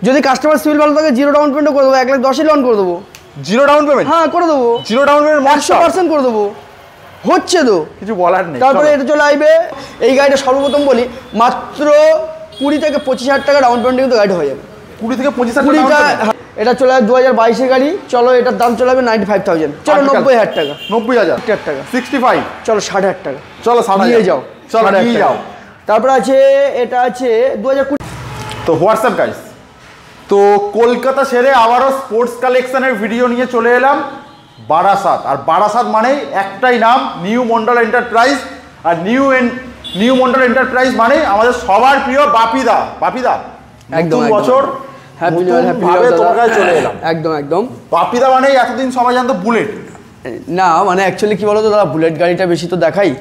যদি customer civil ভালো থাকে 0 ডাউন পেমেন্ট করে দেবো, 1,10,000 লোন করে দেবো। 0 ডাউন পেমেন্ট? হ্যাঁ করে দেবো। 0 ডাউন পেমেন্ট 100% করে দেবো, হচ্ছে তো কিছু বলার নেই। তারপরে এটা চলে আসবে এই গাড়িটা সর্বপ্রথম বলি মাত্র 20 থেকে 25,000 টাকা ডাউন পেমেন্ট কিন্তু গাড়ি হয়ে যাবে। 20 থেকে 25,000 টাকা? এটা চলে আসবে 2022 এর গাড়ি, চলো এটার দাম চলে আসবে 95,000, চলো 90,000 টাকা। 90,000 টাকা 65, চলো 60,000 টাকা, চলো 60,000 নিয়ে যাও, চলো নিয়ে যাও। তারপরে আছে এটা আছে 2020। তো হোয়াটসঅ্যাপ গাইস, তো কলকাতা সেরে আবারও স্পোর্টস কালেকশনের ভিডিও নিয়ে চলে এলাম বারাসাত। আর বারাসাত মানেই একটাই নাম, নিউ মন্ডল এন্টারপ্রাইজ। আর নিউ মন্ডল এন্টারপ্রাইজ মানে আমাদের সবার প্রিয় বাপিদা। বাপিদা একদম বছর চলে এলাম। একদম একদম বাপিদা মানে এতদিন সবাই জানতো বুলেট, না মানে অ্যাকচুয়ালি কি বলতো দাদা, বুলেট গাড়িটা বেশি তো দেখাই,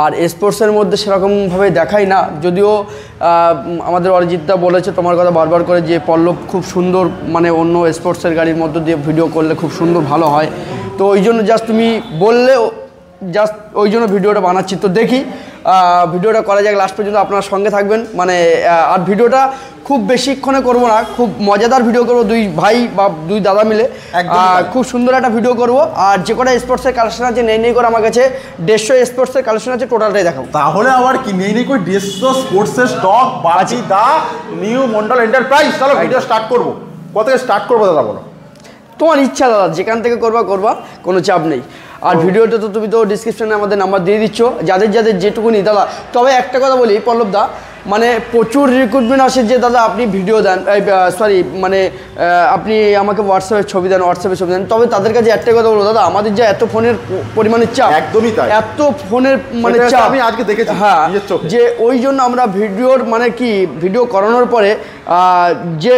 আর স্পোর্টসের মধ্যে সেরকমভাবে দেখাই না। যদিও আমাদের অরিজিৎদা বলেছে তোমার কথা বারবার করে যে পল্লব খুব সুন্দর, মানে অন্য স্পোর্টসের গাড়ির মধ্যে দিয়ে ভিডিও করলে খুব সুন্দর ভালো হয়, তো ওই জন্য জাস্ট তুমি বললে জাস্ট ওই জন্য ভিডিওটা বানাচ্ছি। তো দেখি ভিডিওটা করা যাক, লাস্ট পর্যন্ত আপনার সঙ্গে থাকবেন। মানে আর ভিডিওটা খুব বেশিক্ষণে করব না, খুব মজাদার ভিডিও করব, দুই ভাই বা দুই দাদা মিলে খুব সুন্দর একটা ভিডিও করব। আর যে কটা স্পোর্টসের কালেকশন আছে নেই করে আমার কাছে 150 স্পোর্টসের কালেকশন আছে, টোটালটাই দেখাবো। তাহলে আবার কি নেই করে 150 স্পোর্টসের স্টক বাপিদা নিউ মন্ডল এন্টারপ্রাইজ। চলো ভিডিও স্টার্ট করব। কোথা থেকে স্টার্ট করবো দাদা বলো? তোমার ইচ্ছা দাদা, যেখান থেকে করবা, কোনো চাপ নেই। আর ভিডিওটা তো তুমি তো ডিসক্রিপশনে আমাদের নাম্বার দিয়ে দিচ্ছ, যাদের যেটুকুনি দাদা। তবে একটা কথা বলি পল্লব দা, মানে প্রচুর রিক্রুটমেন্ট আসে যে দাদা আপনি ভিডিও দেন, সরি মানে আপনি আমাকে হোয়াটসঅ্যাপে ছবি দেন, তবে তাদের কাছে একটাই কথা বলবো দাদা, আমাদের যে এত ফোনের পরিমাণের চাপ, একদমই তাই, এত ফোনের মানে চাপ আমি আজকে দেখেছি, হ্যাঁ, যে ওই জন্য আমরা ভিডিওর মানে কি ভিডিও করানোর পরে যে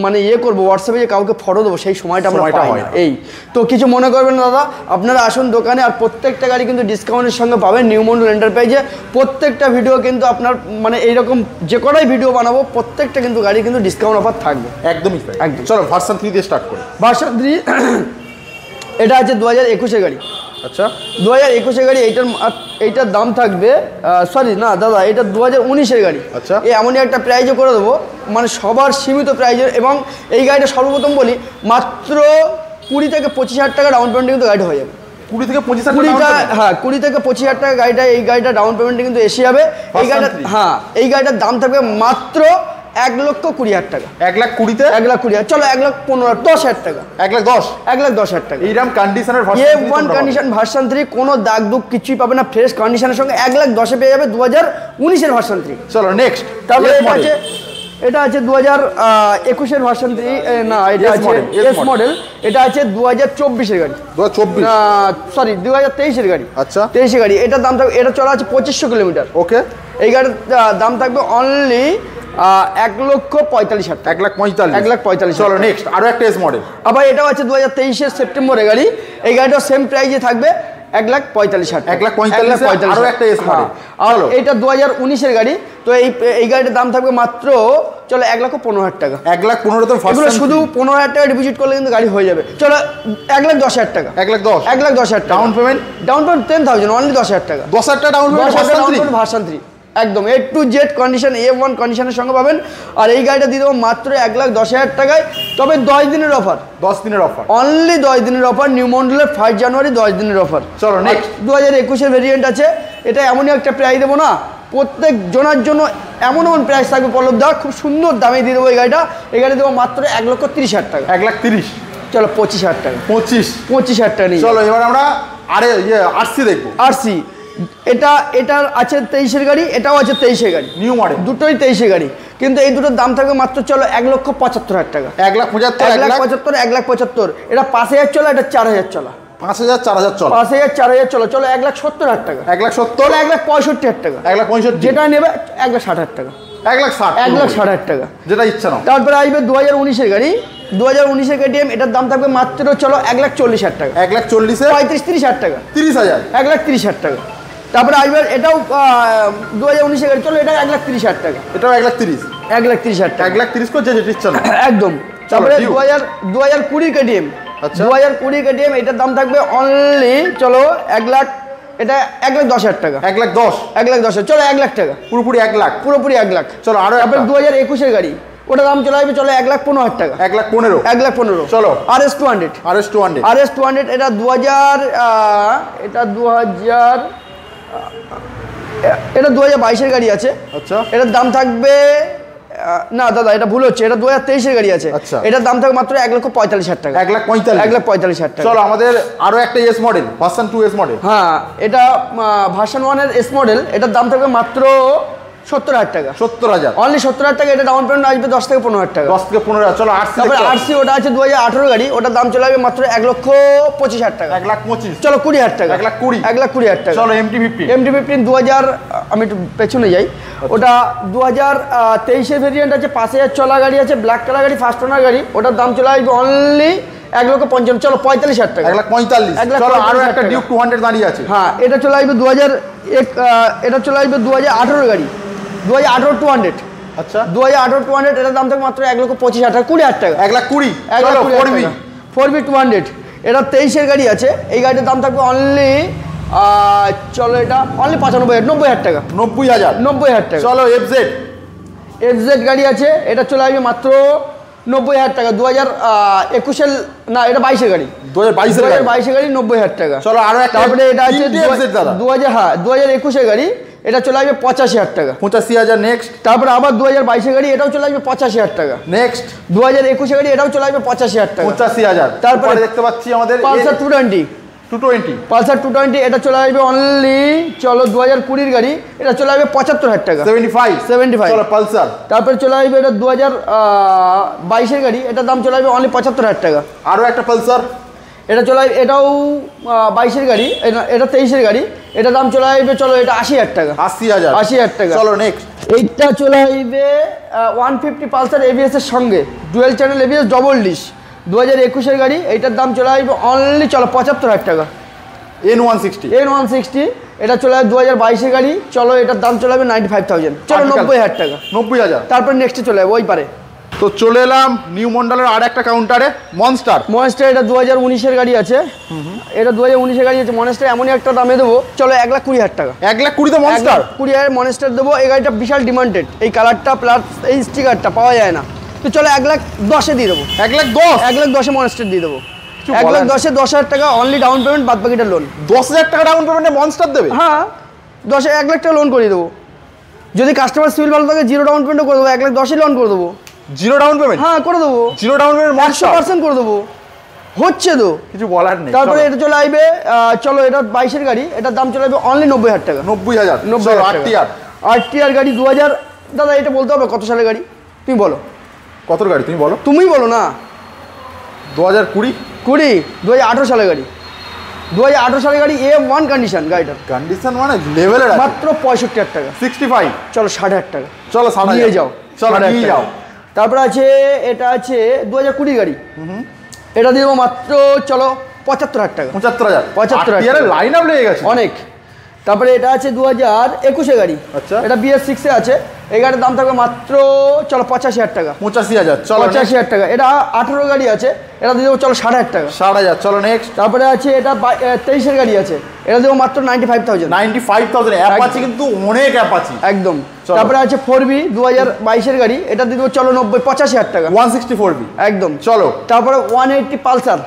মানে করবো হোয়াটসঅ্যাপে যে কাউকে ফটো দেবো সেই সময়টা আমরা পাই না। এই তো কিছু মনে করবেন না দাদা, আপনারা আসুন দোকানে। আর প্রত্যেকটা গাড়ি কিন্তু ডিসকাউন্টের সঙ্গে পাবেন নিউ মন্ডল এন্টারপ্রাইজে। প্রত্যেকটা ভিডিও কিন্তু আপনার মানে এইরকম যে কটাই ভিডিও বানাবো প্রত্যেকটা কিন্তু গাড়ি কিন্তু ডিসকাউন্ট অফার থাকবে। একদমই একদম। চলো ভার্সন 3 দিয়ে স্টার্ট করি। ভার্সন 3 এটা আছে 2021 এর গাড়ি। আচ্ছা 2021 এর গাড়ি, এইটার দাম থাকবে সরি না দাদা, এটা 2019 এর গাড়ি। আচ্ছা এমনই একটা প্রাইজও করে দেবো, মানে সবার সীমিত প্রাইজে। এবং এই গাড়িটা সর্বপ্রথম বলি মাত্র 20 থেকে 25,000 টাকা ডাউন পেমেন্ট কিন্তু গাড়ি হয়ে যাবে। 20 থেকে 25,000 হ্যাঁ 20 থেকে 25,000 টাকা গাড়িটা, এই গাড়িটা ডাউন পেমেন্টে কিন্তু এসে যাবে। এই গাড়িটা হ্যাঁ, এই গাড়িটার দাম থাকবে মাত্র 1,20,000 টাকা। 1,20,000 1,20,000 চলো 1,15,10,000 টাকা। 1,10,000 টাকা। এইরকম কন্ডিশনের A1 কন্ডিশন ভার্সন 3, কোনো দাগ দুগ কিছুই পাবে না, ফ্রেশ কন্ডিশনের সঙ্গে 1,10,000 পেয়ে যাবে 2019 এর ভার্সন 3। চলো নেক্সট। তারপরে এটা আছে 2021 এর ভার্সন 3, না এটা আছে এস মডেল। এটা আছে 2024 এর গাড়ি, 2024 সরি 2023 এর গাড়ি। আচ্ছা 23 এর গাড়ি। এটার দাম থাকবে, এটা চলা আছে 2500 কিলোমিটার। ওকে, এই গাড়ির দাম থাকবে অনলি 1,45,000 টাকা। 1,45,000। চলো নেক্সট আরো একটা এস মডেল। আবার এটাও আছে 2023 এর সেপ্টেম্বরের গাড়ি। এই গাড়িটা সেম প্রাইসে থাকবে 1,45,000 টাকা। 1,45,000 আরো একটা এস মডেল। আর এটা 2019 এর গাড়ি। তো এই গাড়িটার দাম থাকবে মাত্র চলো 1,15,000 টাকা। 1,15,000 তো এগুলো শুধু 15,000 টাকা ডিপোজিট করলে কিন্তু গাড়ি হয়ে যাবে। চলো 1,10,000 টাকা। 1,10,000 টাকা ডাউন পেমেন্ট 10,000, অনলি 10,000 টাকা। 10,000 টাকা ডাউন পেমেন্ট ভার্সন 3 একদম A to Z condition, A1 কন্ডিশনের সঙ্গে পাবেন। আর এই গাড়িটা দিয়ে দেবো মাত্র 1,10,000 টাকায়। তবে 10 দিনের অফার, 10 দিনের অফার, অনলি 10 দিনের অফার। নিউ মডেলের 1 জানুয়ারি 10 দিনের অফার। চলো নেক্সট 2021 এর ভেরিয়েন্ট আছে। এটা এমনই একটা প্রাইস দেবো না, প্রত্যেক জনের জন্য এমন প্রাইস থাকবে পল্লব দা, খুব সুন্দর দামে দিয়ে দেবো এই গাড়িটা। এই গাড়ি দেবো মাত্র 1,30,000 টাকা। 1,30,000 চলো 25,000 টাকা। 25,000 টাকা নিয়ে চলো এবার আমরা আরসি দেখবো। আরসি এটার আছে 23 এর গাড়ি, এটাও আছে 23 এর গাড়ি, নিউ মডেল, দুটোই 23 এর গাড়ি। কিন্তু এই দুটোর দাম থাকবে মাত্র চলো 1,75,000 টাকা। 1,75,000 1,75,000। এটা 5,000 চলো, এটা 4,000 চলো। 5,000 4,000 চলো। 5,000 4,000 চলো। চলো 1,70,000 টাকা। 1,70,000 1,65,000 টাকা। 1,65,000 যেটা নেবে 1,60,000 টাকা। 1,60,000 টাকা যেটা ইচ্ছা নাও। তারপরে আসবে 2019 এর গাড়ি। 2019 এর KTM, এটার দাম থাকবে মাত্র চলো 1,40,000 টাকা। 1,40,000 35-30,000 টাকা। 30,000 1,30,000 টাকা। তারপরে আসবে এটাও 2019 এর গাড়ি, চলো এটা 1,30,000 টাকা। এটাও 1,30,000। 1,30,000 টাকা। 1,30,000 করছে যেটা ইচ্ছা না একদম। তারপরে 2020 KTM। আচ্ছা 2020 KTM, এটার দাম থাকবে অনলি চলো 1,00,000, এটা 1,10,000 টাকা। 1,10,000 চলো 1,00,000 টাকা। পুরোপুরি 1,00,000। পুরোপুরি 1,00,000। চলো আরো 2021 এর গাড়ি, ওটা দাম চলে আসবে চলো 1,15,000 টাকা। 1,15,000 1,15,000 চলো। RS 200 RS 200 এটা 2022-এর গাড়ি আছে। আচ্ছা, এটার দাম থাকবে না দাদা এটা ভুল হচ্ছে, এটা 2023-এর গাড়ি আছে। আচ্ছা, এটার দাম থাকবে মাত্র 1,45,000 টাকা। 1,45,000 টাকা। চলো আমাদের আরো একটা S model, version 2 S model. হ্যাঁ, এটা ভার্সন 1 এর এস মডেল। এটার দাম থাকবে মাত্র 70,000 টাকা। 70,000 অনলি 70,000 টাকা। এটা ডাউন পেমেন্ট আসবে 10 থেকে 15,000 টাকা। 10 থেকে 15,000। চলো আরসি। তারপরে আরসি ওটা আছে 2018 গাড়ি, ওটার দাম চলে আসবে মাত্র 1,25,000 টাকা। 1,25,000 চলো 20,000 টাকা। 1,20,000 টাকা। চলো MT-15 2000 আমি একটু পেছনে যাই। ওটা 2023-এর ভেরিয়েন্ট আছে, 5,000 চলা গাড়ি আছে, ব্ল্যাক কালার গাড়ি, ফার্স্ট ওনার গাড়ি। ওটার দাম চলে আসবে অনলি 1,55,000। চলো 45,000 টাকা। 1,45,000। চলো আরো একটা ডিউক 200 দাঁড়িয়ে আছে। হ্যাঁ, এটা চলে আসবে 2018 গাড়ি, 2018 200। আচ্ছা, 2018 200 এটার দাম থাকবে মাত্র 1,25,000 টাকা। 20,000 টাকা। 1,20,000। 4B 200 এটা 23-এর গাড়ি আছে। এই গাড়িটার দাম থাকবে অনলি চলো এটা অনলি 90,000 টাকা। 90,000 টাকা। চলো FZ গাড়ি আছে, এটা চলে আসবে মাত্র 90,000 টাকা। 2021-এর না, এটা 22-এর গাড়ি। 2022-এর গাড়ি 90,000 টাকা। চলো আরো একটা। তারপরে এটা আছে 2021-এর গাড়ি, এটা চলে আসবে 85,000 টাকা। 85,000 নেক্সট। তারপরে আবার 2022-এর গাড়ি, এটাও চলে আসবে 85,000 টাকা। নেক্সট 2021-এর গাড়ি, এটাও চলে আসবে 85,000 টাকা। 85,000। তারপরে দেখতে পাচ্ছি আমাদের পালসার 220। পালসার 220 এটা চলে আসবে অনলি চলো 2020-এর গাড়ি, এটা চলে আসবে 75,000 টাকা। 75। চলো পালসার। তারপরে চলে আসবে এটা 2022-এর গাড়ি, এটার দাম চলে আসবে অনলি 75,000 টাকা। আরো একটা পালসার, এটা চলে আসবে, এটাও 22-এর গাড়ি, এটা 23-এর গাড়ি। এটার দাম চলে আসবে চলো এটা 80,000 টাকা। 80,000 টাকা। চলো নেক্সট। এইটা চলে আসবে 150 পালসার ABS এর সঙ্গে, dual channel ABS double disc, 2021-এর গাড়ি। এইটার দাম চলে আসবে অনলি চলো 75,000 টাকা। N160 এটা চলে আসবে 2022-এর গাড়ি। চলো এটার দাম চলে আসবে 95,000। চলো 90,000 টাকা। 90,000। তারপর নেক্সটে চলে যাবে ওই পারে। তো চলে এলাম নিউ মন্ডলের আর একটা কাউন্টারে, মনস্টার। এটা 2019-এর গাড়ি আছে। এটা 2019-এর গাড়ি আছে। মনস্টার এমনই একটা দামে দেবো চলো 1,20,000 টাকা। 1,20,000 তো মনস্টার। 1,20,000 মনস্টার দেবো। এই গাড়িটা বিশাল ডিমান্ডেড, এই কালারটা প্লাস এই স্টিকারটা পাওয়া যায় না। তো চলো 1,10,000 দিয়ে দেবো। 1,10,000 মনস্টার দিয়ে দেবো। 1,10,000 10,000 টাকা অনলি ডাউন পেমেন্ট, বাদ বাকিটা লোন। 10,000 টাকা ডাউন পেমেন্টে মনস্টার দেবে? হ্যাঁ, 1,00,000 টাকা লোন করে দেবো। যদি কাস্টমার সিভিল ভালো থাকে 0 ডাউন পেমেন্টও করে দেবো। 1,10,000 লোন করে দেবো। 0 ডাউন পেমেন্ট? হ্যাঁ, করে দেবো। 0 ডাউন পেমেন্ট 100% করে দেবো। হচ্ছে তো, কিছু বলার নেই। তারপরে এটা চলে আসবে চলো এটা 22-এর গাড়ি, এটার দাম চলে আসবে অনলি 90,000 টাকা। 90,000। RTR গাড়ি 2000। দাদা এটা বলতে হবে কত সালের গাড়ি, তুমি বলো। কত গাড়ি তুমি বলো? তুমিই বলো না। 2020 2018 সালের গাড়ি। 2018 সালের গাড়ি, A1 কন্ডিশন। গাড়িটার কন্ডিশন মানে লেভেলের আছে। মাত্র 65,000 টাকা। 65। চলো 60,000 টাকা। চলো 60,000 নিয়ে যাও। চলো নিয়ে যাও। তারপরে আছে এটা আছে 2020 গাড়ি। এটা দিয়ে দেবো মাত্র চলো 75,000 টাকা। 75,000 এর লাইন আপ লেগে গেছে অনেক। তারপরে এটা আছে 2021-এর গাড়ি। আচ্ছা, এটা BS6-এ আছে। এই গাড়ির দাম থাকবে মাত্র চলো 85,000 টাকা। 85,000। চলো 85,000 টাকা। এটা 18 গাড়ি আছে, এটা দিয়ে দেবো চলো 60,000 টাকা। 60,000। চলো নেক্সট। তারপরে আছে এটা 23-এর গাড়ি আছে, এটা দেবো মাত্র 95,000। 95,000 অ্যাপাচি, কিন্তু অনেক অ্যাপাচি একদম। তারপরে আছে 4B 2022-এর গাড়ি, এটা দিয়ে দেবো চলো 85,000 টাকা। 164B একদম। চলো। তারপরে 180 পালসার,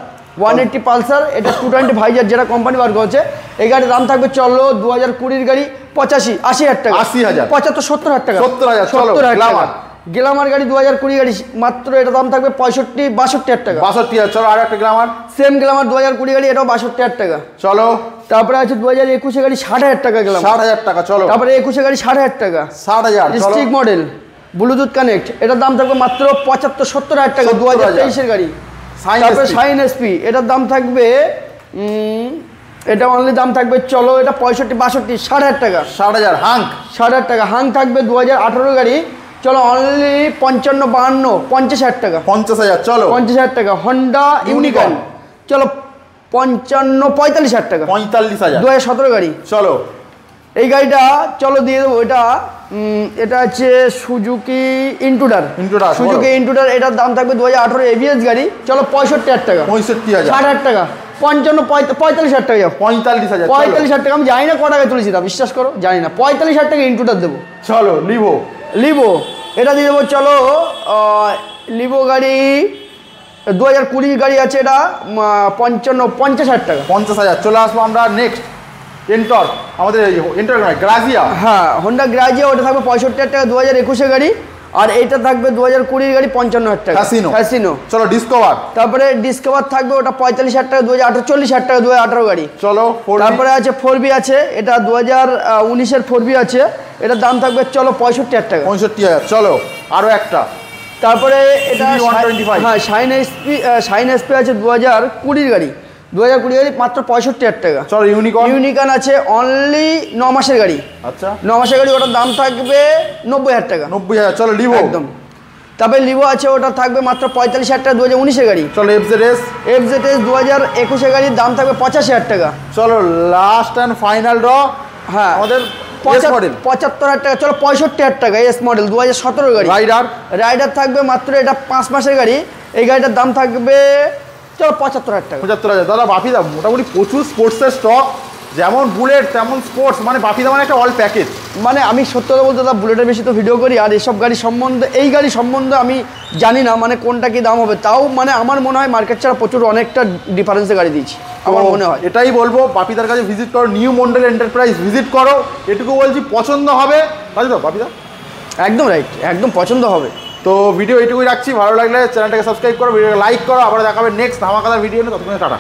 180 পালসার, এটা 220 ভাইজার যেটা কোম্পানি বার করছে। এই গাড়ির দাম থাকবে চলো 2020-এর গাড়ি 80,000 টাকা। 80,000 75 70,000 টাকা। 70,000। চলো গ্ল্যামার। গ্ল্যামার গাড়ি 2020 গাড়ি, মাত্র এটা দাম থাকবে 65-62,000 টাকা। 62,000। চলো আর একটা গ্ল্যামার। সেম গ্ল্যামার 2020 গাড়ি, এটাও 62,000 টাকা। চলো। তারপরে আছে 2021-এর গাড়ি 60,000 টাকা গ্ল্যামার। 60,000 টাকা। চলো। তারপরে 21-এর গাড়ি 60,000 টাকা। 60,000। স্টিক মডেল ব্লুটুথ কানেক্ট, এটার দাম থাকবে মাত্র 75-70,000 টাকা। 2023-এর গাড়ি। তারপরে শাইন SP, এটার দাম থাকবে এটা অনলি দাম থাকবে চলো এটা 65-62 60,000 টাকা। 60,000। হাঙ্ক 60,000 টাকা। হাং থাকবে 2018 গাড়ি, চলো অনলি 55-52 50,000 টাকা। 50,000। চলো 50,000 টাকা। হন্ডা ইউনিকর্ন, চলো 45,000 টাকা। 45,000। 2017 গাড়ি। চলো এই গাড়িটা চলো দিয়ে দেবো। এটা হচ্ছে সুজুকি ইন্ট্রুডার। সুজুকি ইন্ট্রুডার, এটার দাম থাকবে 2018 ABS গাড়ি, চলো 65,000 টাকা। 65,000। 60,000 টাকা। 45,000 টাকা যাও। 45,000 টাকা। আমি জানি না ক টাকা তুলেছি তা, বিশ্বাস করো জানি না। 45,000 টাকা ইন্ট্রুডার দেবো। চলো লিভো এটা দিয়ে দেবো চলো লিভো গাড়ি 2020 গাড়ি আছে, এটা 50,000 টাকা। 50,000। চলে আসবো আমরা নেক্সট এন্টর, আমাদের এন্টর গ্রাজিয়া। হ্যাঁ, হোন্ডা গ্রাজিয়া, ওটা থাকবে 65,000 টাকা 2021 গাড়ি। আর এইটা থাকবে 2020 গাড়ি 55,000 টাকা ফ্যাসিনো। চলো ডিসকভার। তারপরে ডিসকভার থাকবে ওটা 45,000 টাকা 2018, 40,000 টাকা 2018 গাড়ি। চলো তারপরে আছে 4B আছে, এটা 2019-এর 4B আছে, এটার দাম থাকবে চলো 65,000 টাকা। 65,000। চলো আরো একটা। তারপরে এটা CB 125। হ্যাঁ শাইন এসপি আছে 2020 গাড়ি, 2020 গাড়ি মাত্র 65,000 টাকা। চলো ইউনিকর্ন আছে অনলি 9 মাসের গাড়ি। আচ্ছা 9 মাসের গাড়ি, ওটার দাম থাকবে 90,000 টাকা। 90,000। চলো লিভো। একদম। তারপরে লিভো আছে, ওটা থাকবে মাত্র 45,000 টাকা 2019-এর গাড়ি। চলো এফজেডএস 2021 গাড়ির দাম থাকবে 85,000 টাকা। চলো লাস্ট অ্যান্ড ফাইনাল র। হ্যাঁ, আমাদের এস মডেল 75,000 টাকা। চলো 65,000 টাকা এস মডেল 2017 গাড়ি। রাইডার থাকবে মাত্র, এটা 5 মাসের গাড়ি, এই গাড়িটার দাম থাকবে চলো 75,000 টাকা। 75,000। দাদা বাপিদা মোটামুটি প্রচুর স্পোর্টসের স্টক, যেমন বুলেট তেমন স্পোর্টস, মানে বাপিদা মানে একটা অল প্যাকেজ। মানে আমি সত্য কথা বলতে দাদা বুলেটের বেশি তো ভিডিও করি, আর এসব গাড়ি সম্বন্ধে, এই গাড়ি সম্বন্ধে আমি জানি না মানে কোনটা কি দাম হবে। তাও মানে আমার মনে হয় মার্কেট ছাড়া প্রচুর অনেকটা ডিফারেন্সে গাড়ি দিয়েছি আমার মনে হয়। এটাই বলবো, বাপিদার কাছে ভিজিট করো, নিউ মন্ডল এন্টারপ্রাইজ ভিজিট করো, এটুকু বলছি, পছন্দ হবে। তাই তো বাপিদা? একদম রাইট, একদম পছন্দ হবে। তো ভিডিও এইটুকুই রাখছি, ভালো লাগলে চ্যানেলটাকে সাবস্ক্রাইব করো, ভিডিওকে লাইক করো, আবার দেখাবে নেক্সট ধামাকাদার ভিডিও নিয়ে। ততক্ষণে টাটা।